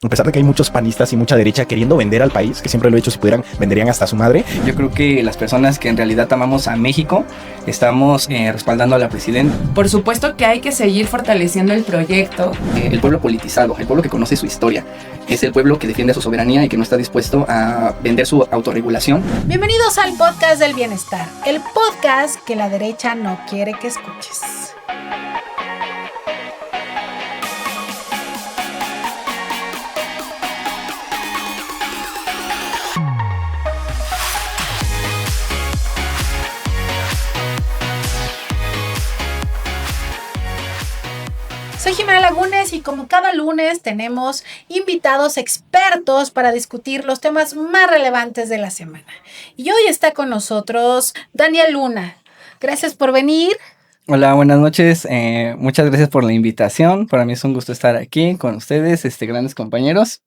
A pesar de que hay muchos panistas y mucha derecha queriendo vender al país, que siempre lo he dicho, si pudieran, venderían hasta a su madre. Yo creo que las personas que en realidad amamos a México estamos respaldando a la presidenta. Por supuesto que hay que seguir fortaleciendo el proyecto. El pueblo politizado, el pueblo que conoce su historia, es el pueblo que defiende su soberanía y que no está dispuesto a vender su autorregulación. Bienvenidos al podcast del bienestar, el podcast que la derecha no quiere que escuches. Soy Jimena Lagunes y como cada lunes tenemos invitados expertos para discutir los temas más relevantes de la semana. Y hoy está con nosotros Daniel Luna. Gracias por venir. Hola, buenas noches. Muchas gracias por la invitación. Para mí es un gusto estar aquí con ustedes, grandes compañeros.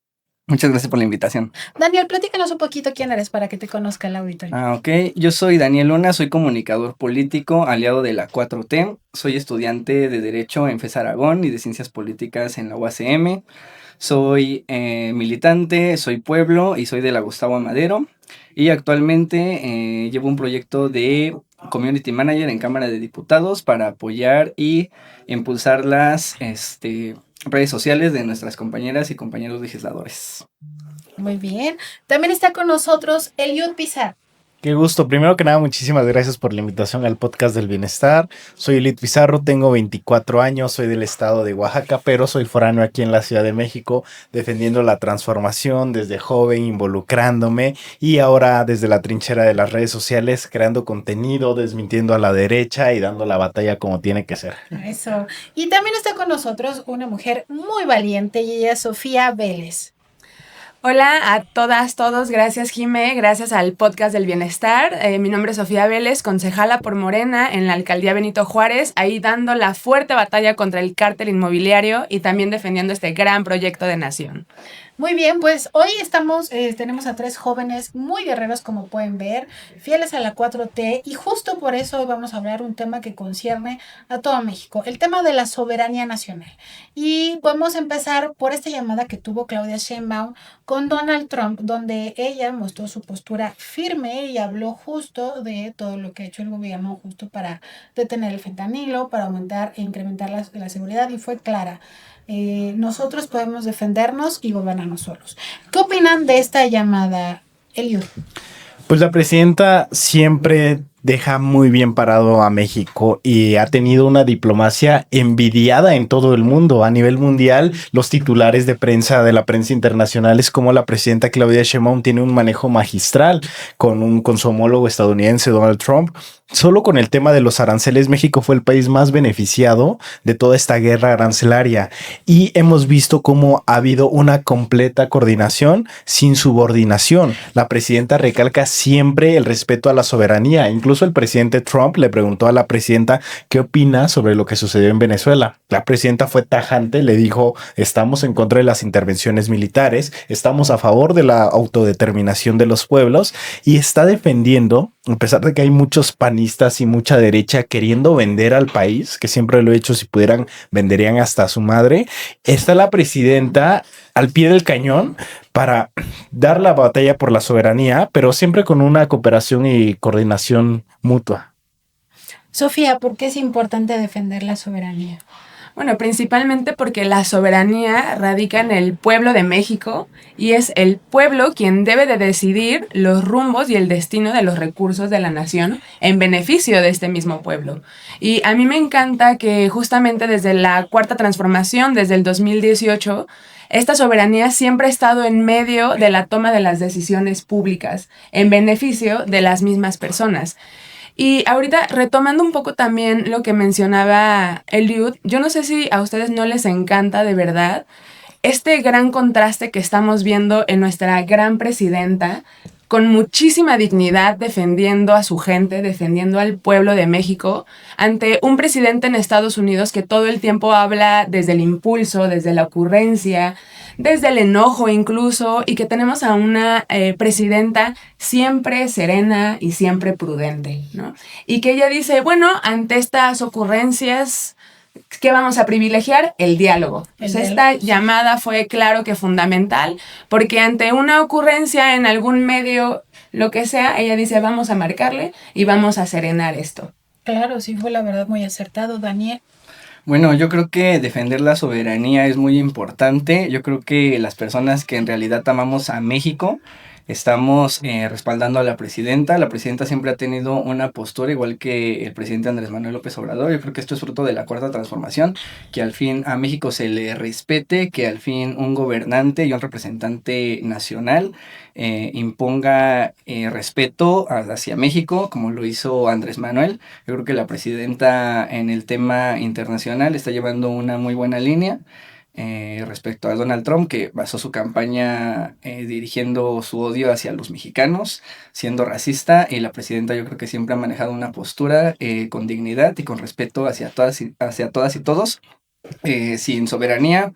Muchas gracias por la invitación. Daniel, platícanos un poquito quién eres para que te conozca el auditorio. Ok. Yo soy Daniel Luna, soy comunicador político, aliado de la 4T. Soy estudiante de Derecho en FES Aragón y de Ciencias Políticas en la UACM. Soy militante, soy pueblo y soy de la Gustavo Amadero. Y actualmente llevo un proyecto de Community Manager en Cámara de Diputados para apoyar y impulsar las redes sociales de nuestras compañeras y compañeros legisladores. Muy bien. También está con nosotros Eliud Pizarro. Qué gusto. Primero que nada, muchísimas gracias por la invitación al podcast del bienestar. Soy Eliud Pizarro, tengo 24 años, soy del estado de Oaxaca, pero soy foráneo aquí en la Ciudad de México, defendiendo la transformación desde joven, involucrándome y ahora desde la trinchera de las redes sociales, creando contenido, desmintiendo a la derecha y dando la batalla como tiene que ser. Eso. Y también está con nosotros una mujer muy valiente y ella es Sofía Vélez. Hola a todas, todos, gracias Jimé, gracias al podcast del bienestar. Mi nombre es Sofía Vélez, concejala por Morena en la alcaldía Benito Juárez, ahí dando la fuerte batalla contra el cártel inmobiliario y también defendiendo este gran proyecto de nación. Muy bien, pues hoy tenemos a 3 jóvenes muy guerreros, como pueden ver, fieles a la 4T, y justo por eso hoy vamos a hablar un tema que concierne a todo México, el tema de la soberanía nacional. Y vamos a empezar por esta llamada que tuvo Claudia Sheinbaum con Donald Trump, donde ella mostró su postura firme y habló justo de todo lo que ha hecho el gobierno justo para detener el fentanilo, para aumentar e incrementar la seguridad, y fue clara. Nosotros podemos defendernos y gobernarnos solos. ¿Qué opinan de esta llamada, Eliud? Pues la presidenta siempre deja muy bien parado a México y ha tenido una diplomacia envidiada en todo el mundo. A nivel mundial, los titulares de prensa de la prensa internacional es como la presidenta Claudia Sheinbaum tiene un manejo magistral con su homólogo estadounidense Donald Trump. Solo con el tema de los aranceles, México fue el país más beneficiado de toda esta guerra arancelaria y hemos visto cómo ha habido una completa coordinación sin subordinación. La presidenta recalca siempre el respeto a la soberanía. Incluso el presidente Trump le preguntó a la presidenta qué opina sobre lo que sucedió en Venezuela. La presidenta fue tajante, le dijo: estamos en contra de las intervenciones militares, estamos a favor de la autodeterminación de los pueblos, y está defendiendo, a pesar de que hay muchos panistas y mucha derecha queriendo vender al país, que siempre lo he hecho, si pudieran venderían hasta a su madre, está la presidenta al pie del cañón para dar la batalla por la soberanía, pero siempre con una cooperación y coordinación mutua. Sofía, ¿por qué es importante defender la soberanía? Bueno, principalmente porque la soberanía radica en el pueblo de México y es el pueblo quien debe de decidir los rumbos y el destino de los recursos de la nación en beneficio de este mismo pueblo. Y a mí me encanta que justamente desde la Cuarta Transformación, desde el 2018, esta soberanía siempre ha estado en medio de la toma de las decisiones públicas en beneficio de las mismas personas. Y ahorita, retomando un poco también lo que mencionaba Eliud, yo no sé si a ustedes no les encanta de verdad este gran contraste que estamos viendo en nuestra gran presidenta, con muchísima dignidad defendiendo a su gente, defendiendo al pueblo de México, ante un presidente en Estados Unidos que todo el tiempo habla desde el impulso, desde la ocurrencia, desde el enojo incluso, y que tenemos a una presidenta siempre serena y siempre prudente, ¿no? Y que ella dice, bueno, ante estas ocurrencias ¿Qué vamos a privilegiar? El diálogo. Pues esta llamada fue claro que fundamental, porque ante una ocurrencia en algún medio, lo que sea, ella dice, vamos a marcarle y vamos a serenar esto. Claro, sí fue la verdad muy acertado, Daniel. Bueno, yo creo que defender la soberanía es muy importante. Yo creo que las personas que en realidad amamos a México estamos respaldando a la presidenta. La presidenta siempre ha tenido una postura igual que el presidente Andrés Manuel López Obrador. Yo creo que esto es fruto de la Cuarta Transformación, que al fin a México se le respete, que al fin un gobernante y un representante nacional imponga respeto hacia México, como lo hizo Andrés Manuel. Yo creo que la presidenta en el tema internacional está llevando una muy buena línea. Respecto a Donald Trump, que basó su campaña dirigiendo su odio hacia los mexicanos, siendo racista, y la presidenta yo creo que siempre ha manejado una postura con dignidad y con respeto hacia todas y todos, sin soberanía.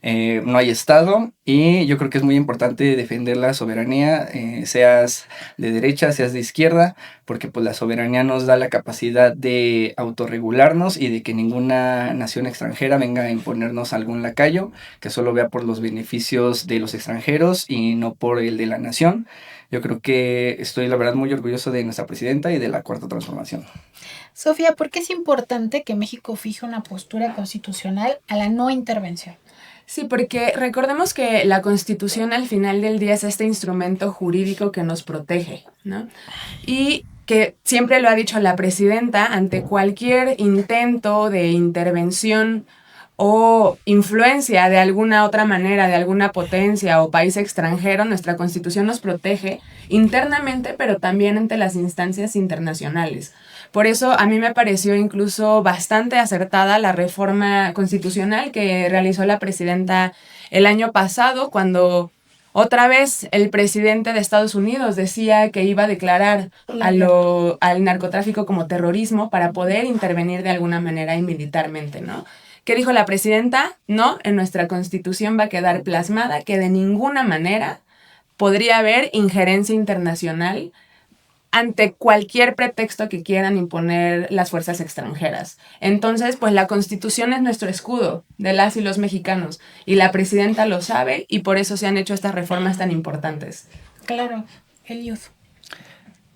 No hay Estado, y yo creo que es muy importante defender la soberanía, seas de derecha, seas de izquierda, porque pues la soberanía nos da la capacidad de autorregularnos y de que ninguna nación extranjera venga a imponernos algún lacayo, que solo vea por los beneficios de los extranjeros y no por el de la nación. Yo creo que estoy la verdad muy orgulloso de nuestra presidenta y de la Cuarta Transformación. Sofía, ¿por qué es importante que México fije una postura constitucional a la no intervención? Sí, porque recordemos que la Constitución al final del día es este instrumento jurídico que nos protege, ¿no? Y que siempre lo ha dicho la presidenta, ante cualquier intento de intervención o influencia de alguna otra manera, de alguna potencia o país extranjero, nuestra Constitución nos protege internamente, pero también ante las instancias internacionales. Por eso a mí me pareció incluso bastante acertada la reforma constitucional que realizó la presidenta el año pasado, cuando otra vez el presidente de Estados Unidos decía que iba a declarar al narcotráfico como terrorismo para poder intervenir de alguna manera y militarmente, ¿no? ¿Qué dijo la presidenta? No, en nuestra Constitución va a quedar plasmada que de ninguna manera podría haber injerencia internacional ante cualquier pretexto que quieran imponer las fuerzas extranjeras. Entonces, pues la Constitución es nuestro escudo de las y los mexicanos, y la presidenta lo sabe, y por eso se han hecho estas reformas tan importantes. Claro, Eliud.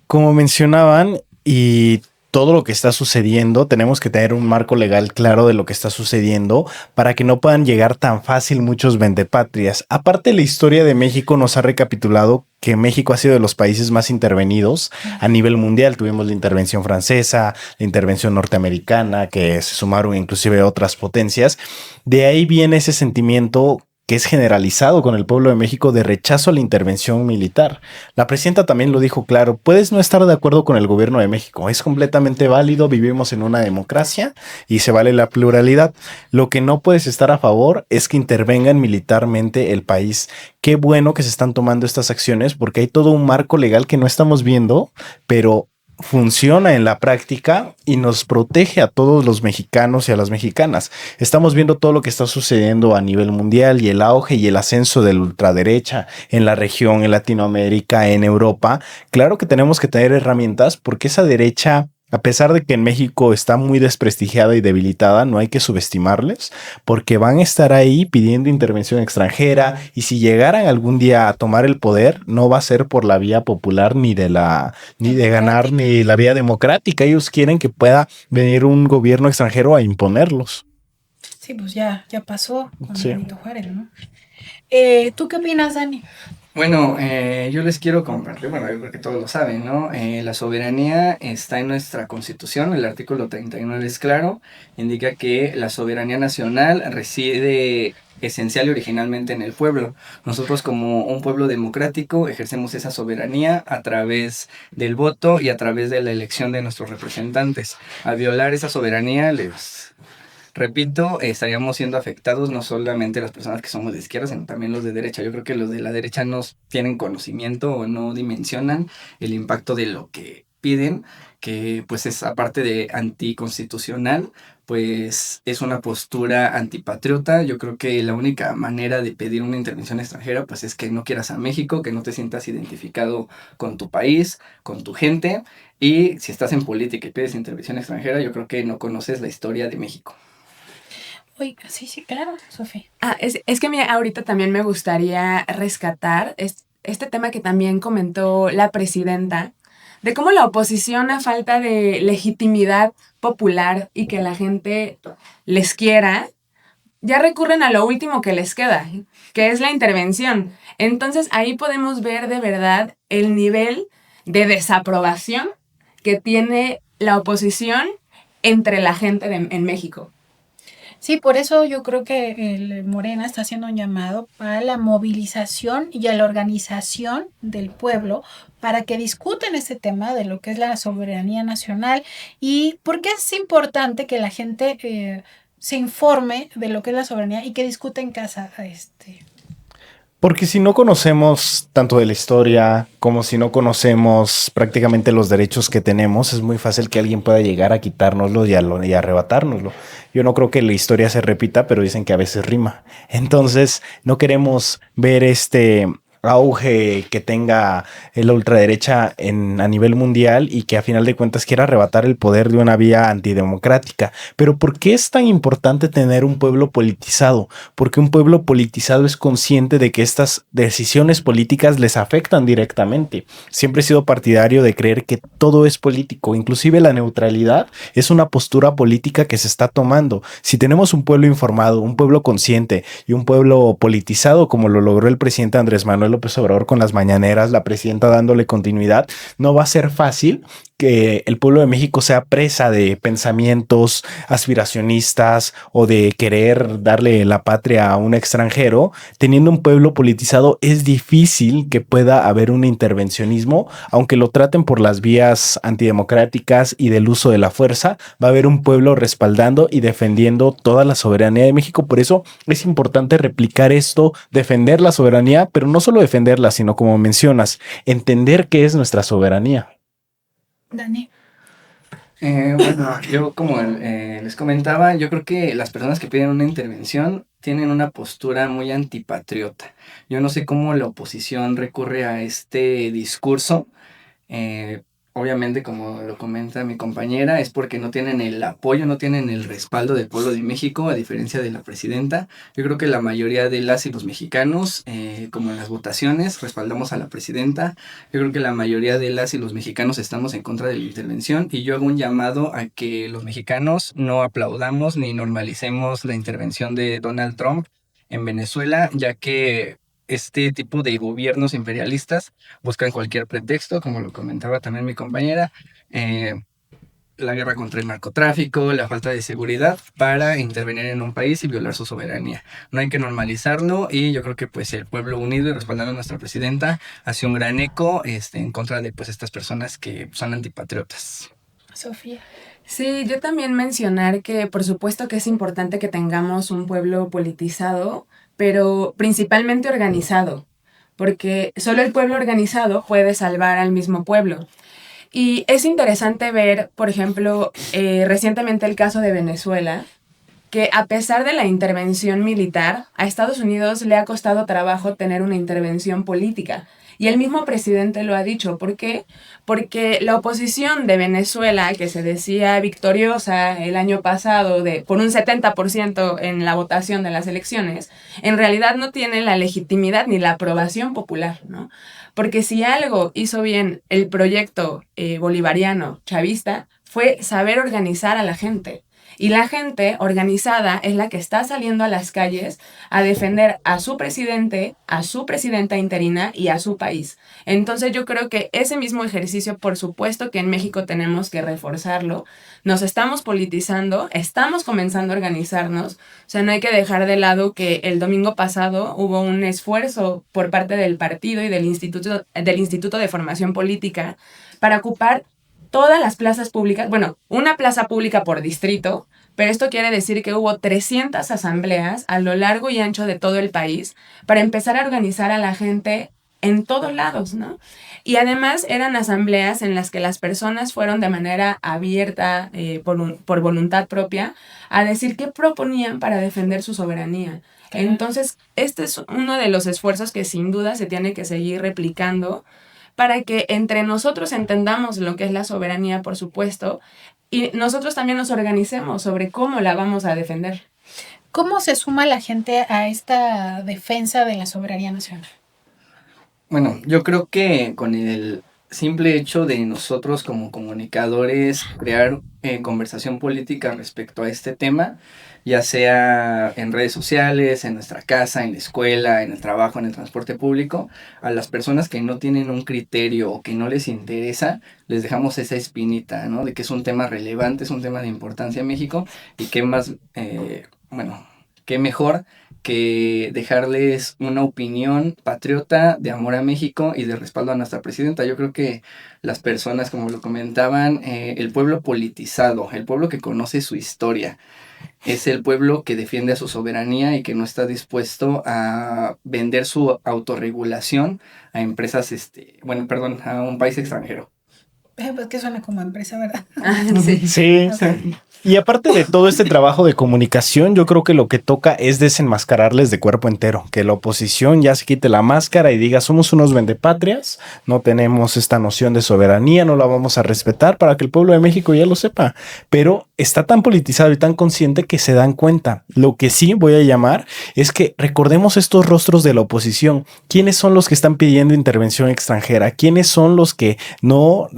Como mencionaban, y todo lo que está sucediendo, tenemos que tener un marco legal claro de lo que está sucediendo para que no puedan llegar tan fácil muchos vendepatrias. Aparte, la historia de México nos ha recapitulado que México ha sido de los países más intervenidos a nivel mundial. Tuvimos la intervención francesa, la intervención norteamericana, que se sumaron inclusive otras potencias. De ahí viene ese sentimiento que es generalizado con el pueblo de México de rechazo a la intervención militar. La presidenta también lo dijo claro, puedes no estar de acuerdo con el gobierno de México, es completamente válido, vivimos en una democracia y se vale la pluralidad. Lo que no puedes estar a favor es que intervengan militarmente el país. Qué bueno que se están tomando estas acciones porque hay todo un marco legal que no estamos viendo, pero funciona en la práctica y nos protege a todos los mexicanos y a las mexicanas. Estamos viendo todo lo que está sucediendo a nivel mundial y el auge y el ascenso de la ultraderecha en la región, en Latinoamérica, en Europa. Claro que tenemos que tener herramientas porque esa derecha, a pesar de que en México está muy desprestigiada y debilitada, no hay que subestimarles porque van a estar ahí pidiendo intervención extranjera, y si llegaran algún día a tomar el poder, no va a ser por la vía popular ni de ganar ni la vía democrática. Ellos quieren que pueda venir un gobierno extranjero a imponerlos. Sí, pues ya pasó con Benito Juárez, ¿no? ¿Tú qué opinas, Dani? Bueno, yo les quiero compartir, bueno, yo creo que todos lo saben, ¿no? La soberanía está en nuestra Constitución, el artículo 39 es claro, indica que la soberanía nacional reside esencial y originalmente en el pueblo. Nosotros como un pueblo democrático ejercemos esa soberanía a través del voto y a través de la elección de nuestros representantes. Al violar esa soberanía, repito, estaríamos siendo afectados no solamente las personas que somos de izquierda, sino también los de derecha. Yo creo que los de la derecha no tienen conocimiento o no dimensionan el impacto de lo que piden, que pues es aparte de anticonstitucional, pues es una postura antipatriota. Yo creo que la única manera de pedir una intervención extranjera pues es que no quieras a México, que no te sientas identificado con tu país, con tu gente, y si estás en política y pides intervención extranjera, yo creo que no conoces la historia de México. Oye, sí, sí, claro, Sofía. Es que ahorita también me gustaría rescatar este tema que también comentó la presidenta, de cómo la oposición, a falta de legitimidad popular y que la gente les quiera, ya recurren a lo último que les queda, que es la intervención. Entonces ahí podemos ver de verdad el nivel de desaprobación que tiene la oposición entre la gente en México. Sí, por eso yo creo que el Morena está haciendo un llamado para la movilización y a la organización del pueblo para que discutan este tema de lo que es la soberanía nacional y por qué es importante que la gente se informe de lo que es la soberanía y que discuta en casa. Porque si no conocemos tanto de la historia como si no conocemos prácticamente los derechos que tenemos, es muy fácil que alguien pueda llegar a quitárnoslo y arrebatárnoslo. Yo no creo que la historia se repita, pero dicen que a veces rima. Entonces, no queremos ver este auge que tenga la ultraderecha a nivel mundial y que a final de cuentas quiera arrebatar el poder de una vía antidemocrática. Pero ¿por qué es tan importante tener un pueblo politizado? Porque un pueblo politizado es consciente de que estas decisiones políticas les afectan directamente. Siempre he sido partidario de creer que todo es político, inclusive la neutralidad es una postura política que se está tomando. Si tenemos un pueblo informado, un pueblo consciente y un pueblo politizado, como lo logró el presidente Andrés Manuel López Obrador con las mañaneras, la presidenta dándole continuidad, no va a ser fácil que el pueblo de México sea presa de pensamientos aspiracionistas o de querer darle la patria a un extranjero. Teniendo un pueblo politizado es difícil que pueda haber un intervencionismo, aunque lo traten por las vías antidemocráticas y del uso de la fuerza, va a haber un pueblo respaldando y defendiendo toda la soberanía de México. Por eso es importante replicar esto, defender la soberanía, pero no solo defenderla, sino como mencionas, entender qué es nuestra soberanía. Dani. Bueno, yo como les comentaba, yo creo que las personas que piden una intervención tienen una postura muy antipatriota. Yo no sé cómo la oposición recurre a este discurso. Obviamente, como lo comenta mi compañera, es porque no tienen el apoyo, no tienen el respaldo del pueblo de México, a diferencia de la presidenta. Yo creo que la mayoría de las y los mexicanos, como en las votaciones, respaldamos a la presidenta. Yo creo que la mayoría de las y los mexicanos estamos en contra de la intervención y yo hago un llamado a que los mexicanos no aplaudamos ni normalicemos la intervención de Donald Trump en Venezuela, ya que este tipo de gobiernos imperialistas buscan cualquier pretexto, como lo comentaba también mi compañera, la guerra contra el narcotráfico, la falta de seguridad, para intervenir en un país y violar su soberanía. No hay que normalizarlo y yo creo que pues el pueblo unido y respaldando a nuestra presidenta hace un gran eco en contra de pues estas personas que son antipatriotas. Sofía. Sí, yo también mencionar que por supuesto que es importante que tengamos un pueblo politizado, pero principalmente organizado, porque solo el pueblo organizado puede salvar al mismo pueblo. Y es interesante ver, por ejemplo, recientemente el caso de Venezuela, que a pesar de la intervención militar, a Estados Unidos le ha costado trabajo tener una intervención política. Y el mismo presidente lo ha dicho. ¿Por qué? Porque la oposición de Venezuela, que se decía victoriosa el año pasado por un 70% en la votación de las elecciones, en realidad no tiene la legitimidad ni la aprobación popular, ¿no? Porque si algo hizo bien el proyecto bolivariano chavista, fue saber organizar a la gente. Y la gente organizada es la que está saliendo a las calles a defender a su presidente, a su presidenta interina y a su país. Entonces yo creo que ese mismo ejercicio, por supuesto que en México tenemos que reforzarlo. Nos estamos politizando, estamos comenzando a organizarnos. O sea, no hay que dejar de lado que el domingo pasado hubo un esfuerzo por parte del partido y del Instituto de Formación Política para ocupar todas las plazas públicas, bueno, una plaza pública por distrito, pero esto quiere decir que hubo 300 asambleas a lo largo y ancho de todo el país para empezar a organizar a la gente en todos lados, ¿no? Y además eran asambleas en las que las personas fueron de manera abierta, por voluntad propia, a decir qué proponían para defender su soberanía. Entonces, este es uno de los esfuerzos que sin duda se tiene que seguir replicando para que entre nosotros entendamos lo que es la soberanía, por supuesto, y nosotros también nos organicemos sobre cómo la vamos a defender. ¿Cómo se suma la gente a esta defensa de la soberanía nacional? Bueno, yo creo que con el simple hecho de nosotros como comunicadores crear conversación política respecto a este tema, ya sea en redes sociales, en nuestra casa, en la escuela, en el trabajo, en el transporte público, a las personas que no tienen un criterio o que no les interesa, les dejamos esa espinita, ¿no? De que es un tema relevante, es un tema de importancia en México y qué más, bueno, qué mejor que dejarles una opinión patriota de amor a México y de respaldo a nuestra presidenta. Yo creo que las personas, como lo comentaban, el pueblo politizado, el pueblo que conoce su historia, es el pueblo que defiende a su soberanía y que no está dispuesto a vender su autorregulación a empresas, a un país extranjero. Pues que suena como empresa, ¿verdad? Sí. Sí. Okay. Y aparte de todo este trabajo de comunicación, yo creo que lo que toca es desenmascararles de cuerpo entero, que la oposición ya se quite la máscara y diga somos unos vendepatrias, no tenemos esta noción de soberanía, no la vamos a respetar para que el pueblo de México ya lo sepa, pero está tan politizado y tan consciente que se dan cuenta. Lo que sí voy a llamar es que recordemos estos rostros de la oposición. ¿Quiénes son los que están pidiendo intervención extranjera? ¿Quiénes son los que no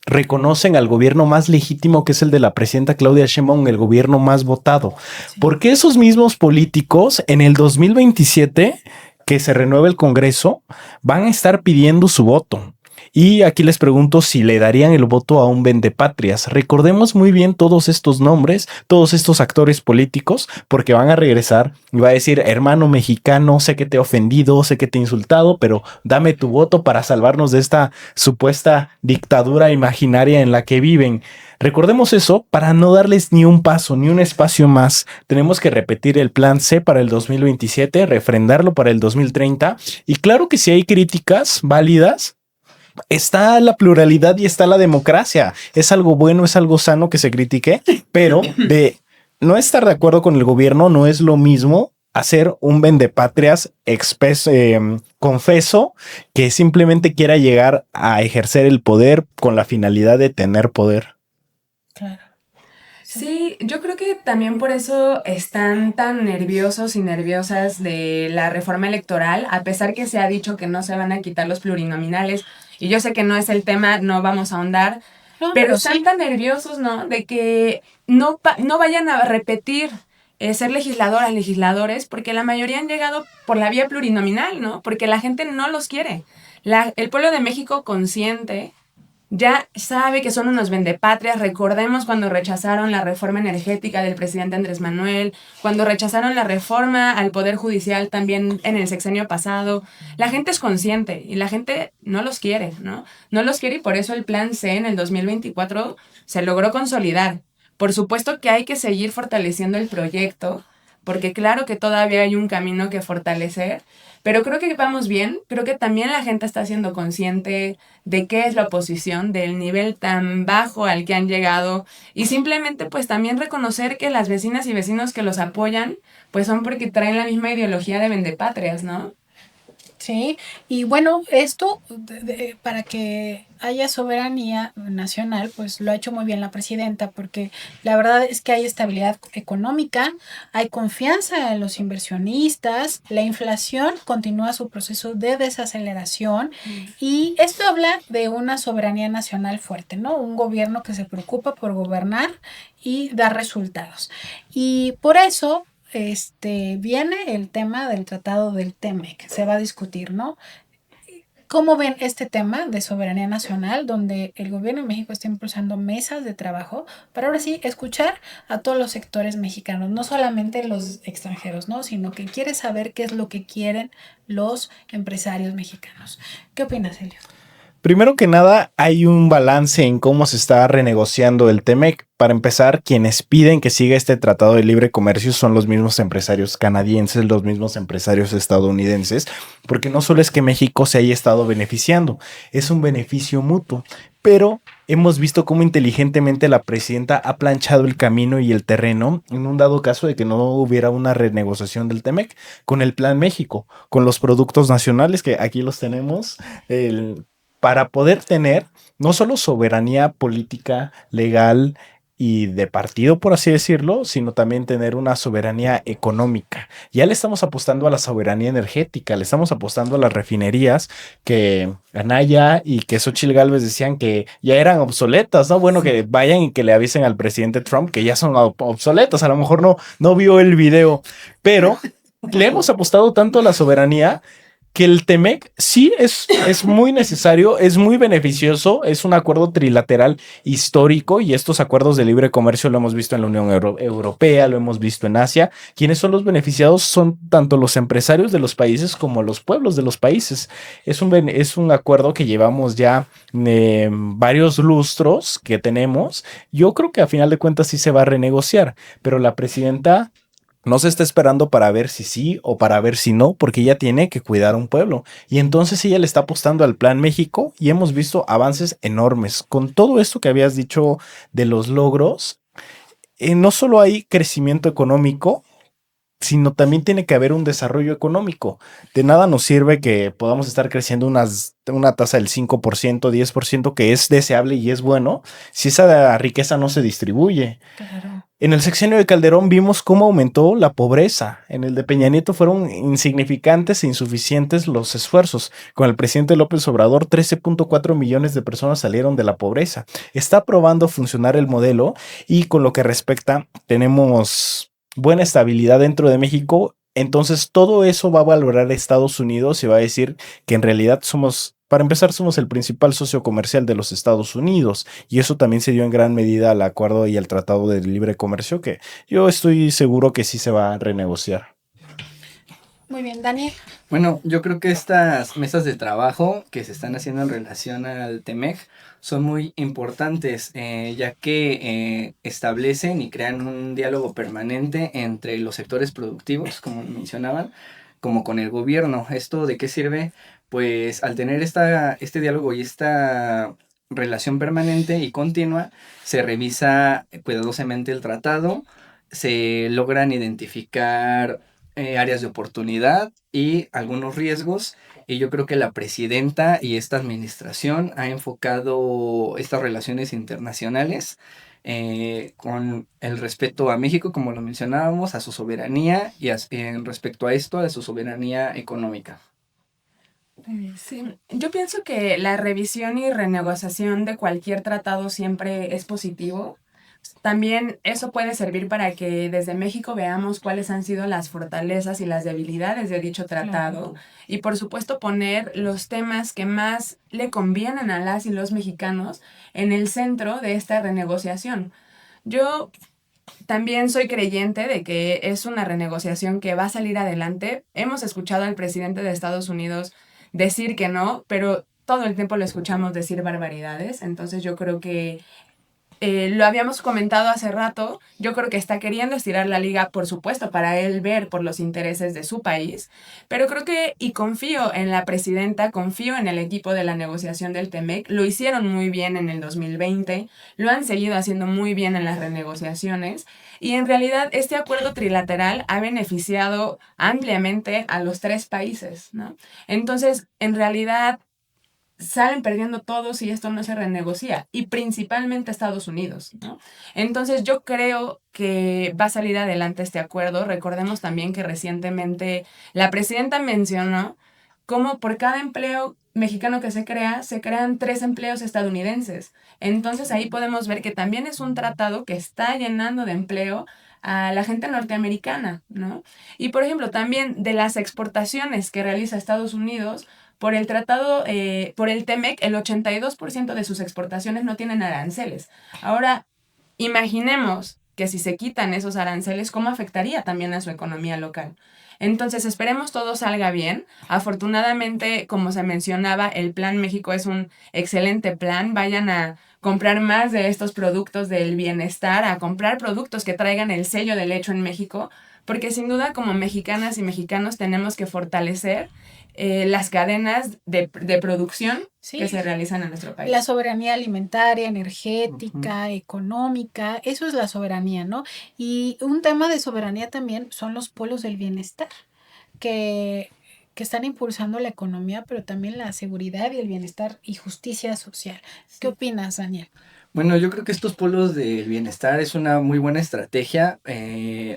reconocen al gobierno más legítimo, que es el de la presidenta Claudia Sheinbaum, el gobierno más votado? Sí. Porque esos mismos políticos en el 2027, que se renueve el Congreso, van a estar pidiendo su voto? Y aquí les pregunto si le darían el voto a un vendepatrias. Recordemos muy bien todos estos nombres, todos estos actores políticos, porque van a regresar y va a decir, hermano mexicano, sé que te he ofendido, sé que te he insultado, pero dame tu voto para salvarnos de esta supuesta dictadura imaginaria en la que viven. Recordemos eso para no darles ni un paso, ni un espacio más. Tenemos que repetir el plan C para el 2027, refrendarlo para el 2030. Y claro que si hay críticas válidas, está la pluralidad y está la democracia. Es algo bueno, es algo sano que se critique, pero de no estar de acuerdo con el gobierno no es lo mismo hacer un vendepatrias confeso que simplemente quiera llegar a ejercer el poder con la finalidad de tener poder. Claro. Sí, yo creo que también por eso están tan nerviosos y nerviosas de la reforma electoral, a pesar que se ha dicho que no se van a quitar los plurinominales, y yo sé que no es el tema, no vamos a ahondar, No, pero están sí. tan nerviosos, ¿no? De que no vayan a repetir ser legisladoras, legisladores, porque la mayoría han llegado por la vía plurinominal, ¿no? Porque la gente no los quiere. El pueblo de México consciente ya sabe que son unos vendepatrias. Recordemos cuando rechazaron la reforma energética del presidente Andrés Manuel, cuando rechazaron la reforma al Poder Judicial también en el sexenio pasado. La gente es consciente y la gente no los quiere, ¿no? No los quiere y por eso el plan C en el 2024 se logró consolidar. Por supuesto que hay que seguir fortaleciendo el proyecto, porque claro que todavía hay un camino que fortalecer, pero creo que vamos bien. Creo que también la gente está siendo consciente de qué es la oposición, del nivel tan bajo al que han llegado y simplemente pues también reconocer que las vecinas y vecinos que los apoyan pues son porque traen la misma ideología de vendepatrias, ¿no? Sí, y bueno, esto para que haya soberanía nacional, pues lo ha hecho muy bien la presidenta, porque la verdad es que hay estabilidad económica, hay confianza en los inversionistas, la inflación continúa su proceso de desaceleración y esto habla de una soberanía nacional fuerte, ¿no? Un gobierno que se preocupa por gobernar y dar resultados. Y por eso viene el tema del tratado del TEMEC, se va a discutir, ¿no? ¿Cómo ven este tema de soberanía nacional, donde el gobierno de México está impulsando mesas de trabajo para ahora sí escuchar a todos los sectores mexicanos, no solamente los extranjeros, ¿no? Sino que quiere saber qué es lo que quieren los empresarios mexicanos? ¿Qué opinas, Elio? Primero que nada, hay un balance en cómo se está renegociando el TEMEC. Para empezar, quienes piden que siga este tratado de libre comercio son los mismos empresarios canadienses, los mismos empresarios estadounidenses, porque no solo es que México se haya estado beneficiando, es un beneficio mutuo, pero hemos visto cómo inteligentemente la presidenta ha planchado el camino y el terreno en un dado caso de que no hubiera una renegociación del TEMEC con el Plan México, con los productos nacionales que aquí los tenemos, para poder tener no solo soberanía política, legal y de partido, por así decirlo, sino también tener una soberanía económica. Ya le estamos apostando a la soberanía energética, le estamos apostando a las refinerías que Anaya y que Xóchitl Gálvez decían que ya eran obsoletas, ¿no? Bueno, que vayan y que le avisen al presidente Trump que ya son obsoletas. A lo mejor no vio el video, pero le hemos apostado tanto a la soberanía que el TEMEC sí es muy necesario, es muy beneficioso, es un acuerdo trilateral histórico y estos acuerdos de libre comercio lo hemos visto en la Unión Europea, lo hemos visto en Asia. Quienes son los beneficiados son tanto los empresarios de los países como los pueblos de los países. Es un acuerdo que llevamos ya varios lustros que tenemos. Yo creo que a final de cuentas sí se va a renegociar, pero la presidenta no se está esperando para ver si sí o para ver si no, porque ella tiene que cuidar a un pueblo. Y entonces ella le está apostando al Plan México y hemos visto avances enormes. Con todo esto que habías dicho de los logros, no solo hay crecimiento económico, sino también tiene que haber un desarrollo económico. De nada nos sirve que podamos estar creciendo una tasa del 5%, 10%, que es deseable y es bueno, si esa riqueza no se distribuye. Claro. En el sexenio de Calderón vimos cómo aumentó la pobreza. En el de Peña Nieto fueron insignificantes e insuficientes los esfuerzos. Con el presidente López Obrador, 13.4 millones de personas salieron de la pobreza. Está probando funcionar el modelo y con lo que respecta, tenemos buena estabilidad dentro de México. Entonces todo eso va a valorar Estados Unidos y va a decir que en realidad para empezar, somos el principal socio comercial de los Estados Unidos y eso también se dio en gran medida al acuerdo y al tratado de libre comercio que yo estoy seguro que sí se va a renegociar. Muy bien, Dani. Bueno, yo creo que estas mesas de trabajo que se están haciendo en relación al TEMEC son muy importantes, ya que establecen y crean un diálogo permanente entre los sectores productivos, como mencionaban, como con el gobierno. ¿Esto de qué sirve? Pues al tener este diálogo y esta relación permanente y continua, se revisa cuidadosamente el tratado, se logran identificar áreas de oportunidad y algunos riesgos. Y yo creo que la presidenta y esta administración ha enfocado estas relaciones internacionales con el respeto a México, como lo mencionábamos, a su soberanía y en respecto a esto, a su soberanía económica. Sí, yo pienso que la revisión y renegociación de cualquier tratado siempre es positivo. También eso puede servir para que desde México veamos cuáles han sido las fortalezas y las debilidades de dicho tratado. Claro. Y por supuesto poner los temas que más le convienen a las y los mexicanos en el centro de esta renegociación. Yo también soy creyente de que es una renegociación que va a salir adelante. Hemos escuchado al presidente de Estados Unidos decir que no, pero todo el tiempo lo escuchamos decir barbaridades. Entonces yo creo que lo habíamos comentado hace rato, yo creo que está queriendo estirar la liga, por supuesto, para él ver por los intereses de su país, pero creo que, y confío en la presidenta, confío en el equipo de la negociación del TEMEC, lo hicieron muy bien en el 2020, lo han seguido haciendo muy bien en las renegociaciones, y en realidad este acuerdo trilateral ha beneficiado ampliamente a los tres países, ¿no? Entonces, en realidad salen perdiendo todos si esto no se renegocia, y principalmente Estados Unidos, ¿no? Entonces yo creo que va a salir adelante este acuerdo. Recordemos también que recientemente la presidenta mencionó cómo por cada empleo mexicano que se crean 3 empleos estadounidenses. Entonces ahí podemos ver que también es un tratado que está llenando de empleo a la gente norteamericana, ¿no? Y por ejemplo, también de las exportaciones que realiza Estados Unidos, por el tratado, por el TEMEC, el 82% de sus exportaciones no tienen aranceles. Ahora, imaginemos que si se quitan esos aranceles, ¿cómo afectaría también a su economía local? Entonces, esperemos todo salga bien. Afortunadamente, como se mencionaba, el Plan México es un excelente plan. Vayan a comprar más de estos productos del bienestar, a comprar productos que traigan el sello del hecho en México, porque sin duda como mexicanas y mexicanos tenemos que fortalecer las cadenas de producción que se realizan en nuestro país. La soberanía alimentaria, energética, económica, eso es la soberanía, ¿no? Y un tema de soberanía también son los polos del bienestar, que están impulsando la economía, pero también la seguridad y el bienestar y justicia social. ¿Qué opinas, Daniel? Bueno, yo creo que estos polos del bienestar es una muy buena estrategia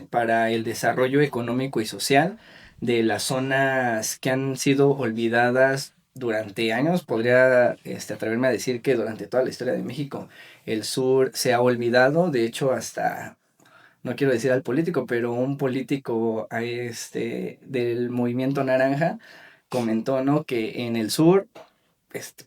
para el desarrollo económico y social de las zonas que han sido olvidadas durante años. Podría atreverme a decir que durante toda la historia de México el sur se ha olvidado. De hecho, hasta, no quiero decir al político, pero un político del movimiento naranja comentó, ¿no?, que en el sur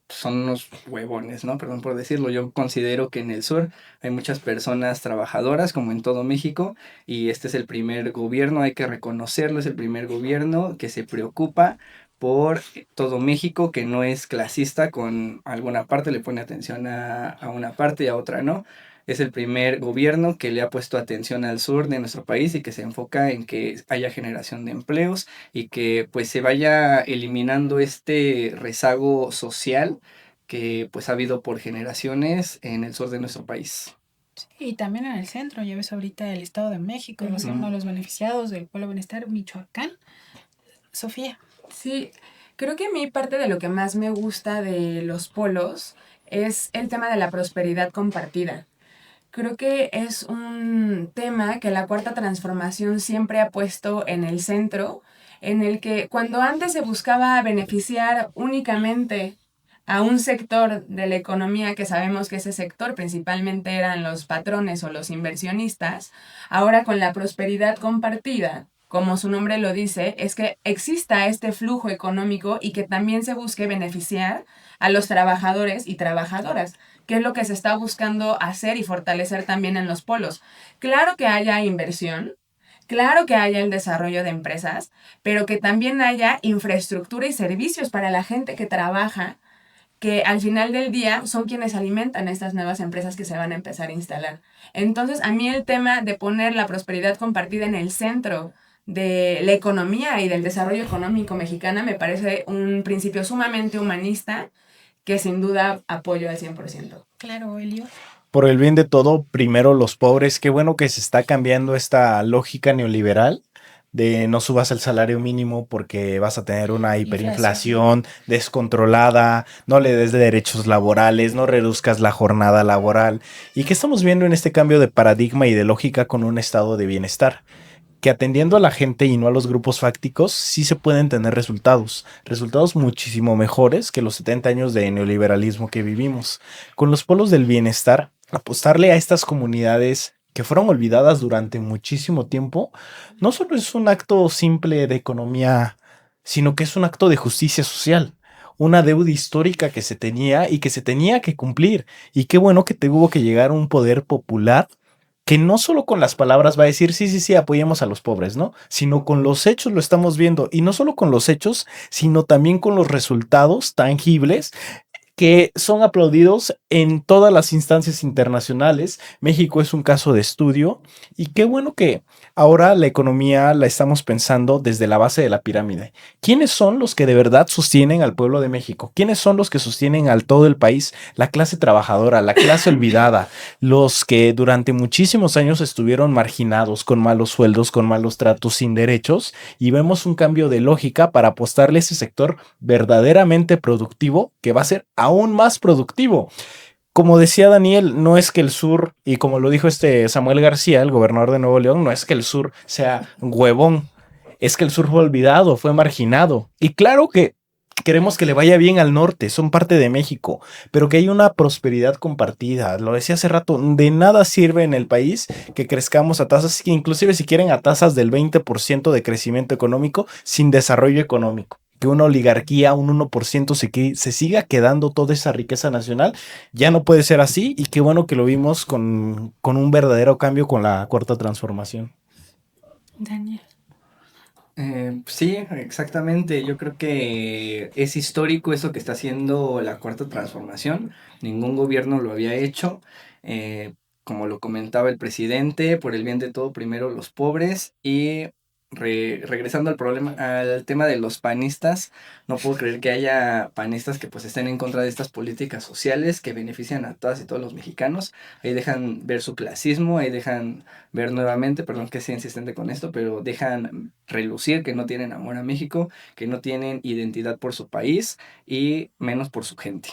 son unos huevones, ¿no? Perdón por decirlo. Yo considero que en el sur hay muchas personas trabajadoras, como en todo México, y este es el primer gobierno, hay que reconocerlo, es el primer gobierno que se preocupa por todo México, que no es clasista con alguna parte, le pone atención a una parte y a otra no. Es el primer gobierno que le ha puesto atención al sur de nuestro país y que se enfoca en que haya generación de empleos y que pues se vaya eliminando este rezago social que pues ha habido por generaciones en el sur de nuestro país. Y también en el centro, ya ves ahorita el Estado de México, va a ser uno de los beneficiados del Pueblo Bienestar, Michoacán. Sofía. Sí, creo que a mí parte de lo que más me gusta de los polos es el tema de la prosperidad compartida. Creo que es un tema que la Cuarta Transformación siempre ha puesto en el centro, en el que cuando antes se buscaba beneficiar únicamente a un sector de la economía, que sabemos que ese sector principalmente eran los patrones o los inversionistas, ahora con la prosperidad compartida, como su nombre lo dice, es que exista este flujo económico y que también se busque beneficiar a los trabajadores y trabajadoras, que es lo que se está buscando hacer y fortalecer también en los polos. Claro que haya inversión, claro que haya el desarrollo de empresas, pero que también haya infraestructura y servicios para la gente que trabaja, que al final del día son quienes alimentan estas nuevas empresas que se van a empezar a instalar. Entonces, a mí el tema de poner la prosperidad compartida en el centro de la economía y del desarrollo económico mexicana me parece un principio sumamente humanista que sin duda apoyo al 100%. Claro, Elio. Por el bien de todo, primero los pobres. Qué bueno que se está cambiando esta lógica neoliberal de no subas el salario mínimo porque vas a tener una hiperinflación descontrolada, no le des de derechos laborales, no reduzcas la jornada laboral. ¿Y qué estamos viendo en este cambio de paradigma y de lógica con un estado de bienestar? Que atendiendo a la gente y no a los grupos fácticos, sí se pueden tener resultados muchísimo mejores que los 70 años de neoliberalismo que vivimos. Con los polos del bienestar, apostarle a estas comunidades que fueron olvidadas durante muchísimo tiempo, no solo es un acto simple de economía, sino que es un acto de justicia social. Una deuda histórica que se tenía y que se tenía que cumplir. Y qué bueno que tuvo que llegar un poder popular que no solo con las palabras va a decir, sí, sí, sí, apoyemos a los pobres, ¿no? Sino con los hechos lo estamos viendo. Y no solo con los hechos, sino también con los resultados tangibles que son aplaudidos en todas las instancias internacionales. México es un caso de estudio y qué bueno que ahora la economía la estamos pensando desde la base de la pirámide. ¿Quiénes son los que de verdad sostienen al pueblo de México? ¿Quiénes son los que sostienen al todo el país? La clase trabajadora, la clase olvidada, los que durante muchísimos años estuvieron marginados con malos sueldos, con malos tratos, sin derechos, y vemos un cambio de lógica para apostarle a ese sector verdaderamente productivo que va a ser aún más productivo. Como decía Daniel, no es que el sur, y como lo dijo Samuel García, el gobernador de Nuevo León, no es que el sur sea huevón, es que el sur fue olvidado, fue marginado. Y claro que queremos que le vaya bien al norte, son parte de México, pero que hay una prosperidad compartida. Lo decía hace rato, de nada sirve en el país que crezcamos a tasas, inclusive si quieren a tasas del 20% de crecimiento económico sin desarrollo económico. Que una oligarquía, un 1% se siga quedando toda esa riqueza nacional, ya no puede ser así, y qué bueno que lo vimos con un verdadero cambio con la Cuarta Transformación. Daniel. Sí, exactamente. Yo creo que es histórico eso que está haciendo la Cuarta Transformación. Ningún gobierno lo había hecho. Como lo comentaba el presidente, por el bien de todo, primero los pobres. Y regresando al tema de los panistas, no puedo creer que haya panistas que pues estén en contra de estas políticas sociales que benefician a todas y todos los mexicanos. Ahí dejan ver su clasismo, ahí dejan ver nuevamente, perdón que sea insistente con esto, pero dejan relucir que no tienen amor a México, que no tienen identidad por su país y menos por su gente.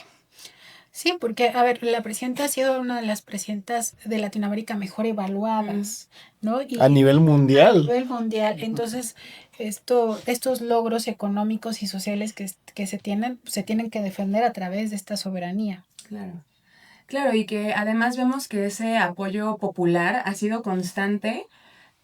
Sí, porque, a ver, la presidenta ha sido una de las presidentas de Latinoamérica mejor evaluadas, ¿no? Y A nivel a mundial. nivel mundial. Entonces, estos logros económicos y sociales que se tienen que defender a través de esta soberanía. Claro. Claro, y que además vemos que ese apoyo popular ha sido constante,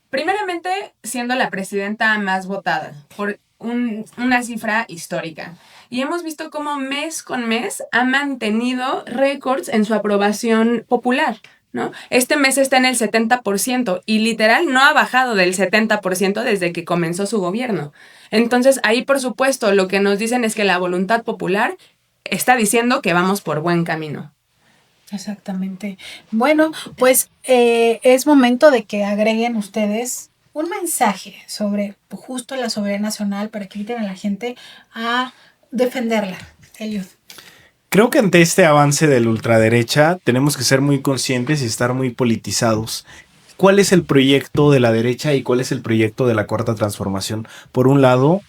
primeramente siendo la presidenta más votada, por una cifra histórica. Y hemos visto cómo mes con mes ha mantenido récords en su aprobación popular, ¿no? Este mes está en el 70% y literal no ha bajado del 70% desde que comenzó su gobierno. Entonces ahí, por supuesto, lo que nos dicen es que la voluntad popular está diciendo que vamos por buen camino. Exactamente. Bueno, pues es momento de que agreguen ustedes un mensaje sobre justo la soberanía nacional para que inviten a la gente a defenderla. Eliud. Creo que ante este avance de la ultraderecha tenemos que ser muy conscientes y estar muy politizados. ¿Cuál es el proyecto de la derecha y cuál es el proyecto de la Cuarta Transformación? Por un lado,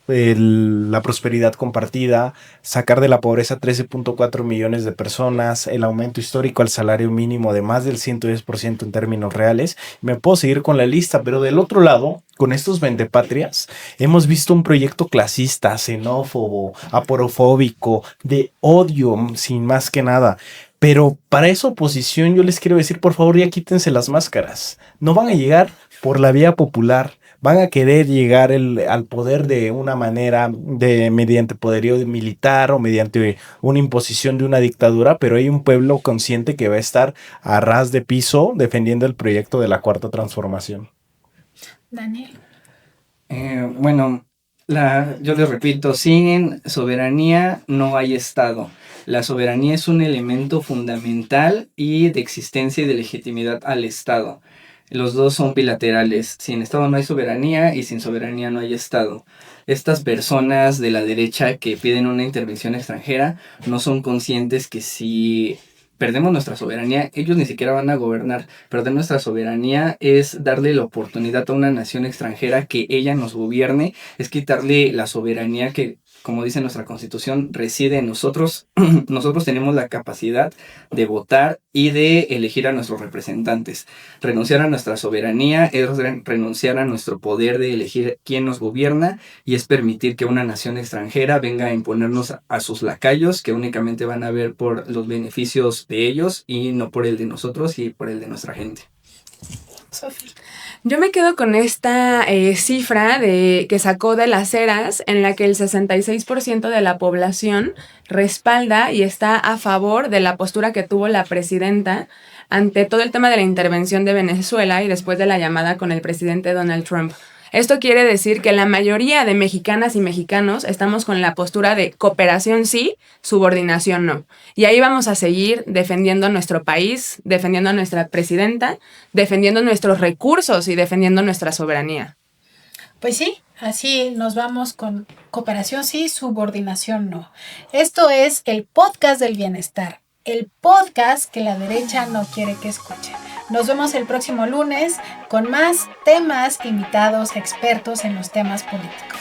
la prosperidad compartida, sacar de la pobreza 13.4 millones de personas, el aumento histórico al salario mínimo de más del 110% en términos reales. Me puedo seguir con la lista, pero del otro lado, con estos vendepatrias, hemos visto un proyecto clasista, xenófobo, aporofóbico, de odio, sin más que nada. Pero para esa oposición yo les quiero decir, por favor, ya quítense las máscaras. No van a llegar por la vía popular. Van a querer llegar al poder de una manera, mediante poderío militar o mediante una imposición de una dictadura, pero hay un pueblo consciente que va a estar a ras de piso defendiendo el proyecto de la Cuarta Transformación. Daniel. Bueno, yo les repito, sin soberanía no hay Estado. La soberanía es un elemento fundamental y de existencia y de legitimidad al Estado. Los dos son bilaterales. Sin Estado no hay soberanía y sin soberanía no hay Estado. Estas personas de la derecha que piden una intervención extranjera no son conscientes que si perdemos nuestra soberanía, ellos ni siquiera van a gobernar. Perder nuestra soberanía es darle la oportunidad a una nación extranjera que ella nos gobierne, es quitarle la soberanía que, como dice nuestra Constitución, reside en nosotros. Nosotros tenemos la capacidad de votar y de elegir a nuestros representantes. Renunciar a nuestra soberanía es renunciar a nuestro poder de elegir quién nos gobierna y es permitir que una nación extranjera venga a imponernos a sus lacayos que únicamente van a ver por los beneficios de ellos y no por el de nosotros y por el de nuestra gente. Sofía. Yo me quedo con esta cifra que sacó de las Heras, en la que el 66% de la población respalda y está a favor de la postura que tuvo la presidenta ante todo el tema de la intervención de Venezuela y después de la llamada con el presidente Donald Trump. Esto quiere decir que la mayoría de mexicanas y mexicanos estamos con la postura de cooperación sí, subordinación no. Y ahí vamos a seguir defendiendo nuestro país, defendiendo a nuestra presidenta, defendiendo nuestros recursos y defendiendo nuestra soberanía. Pues sí, así nos vamos con cooperación sí, subordinación no. Esto es el podcast del bienestar, el podcast que la derecha no quiere que escuchen. Nos vemos el próximo lunes con más temas, invitados, expertos en los temas políticos.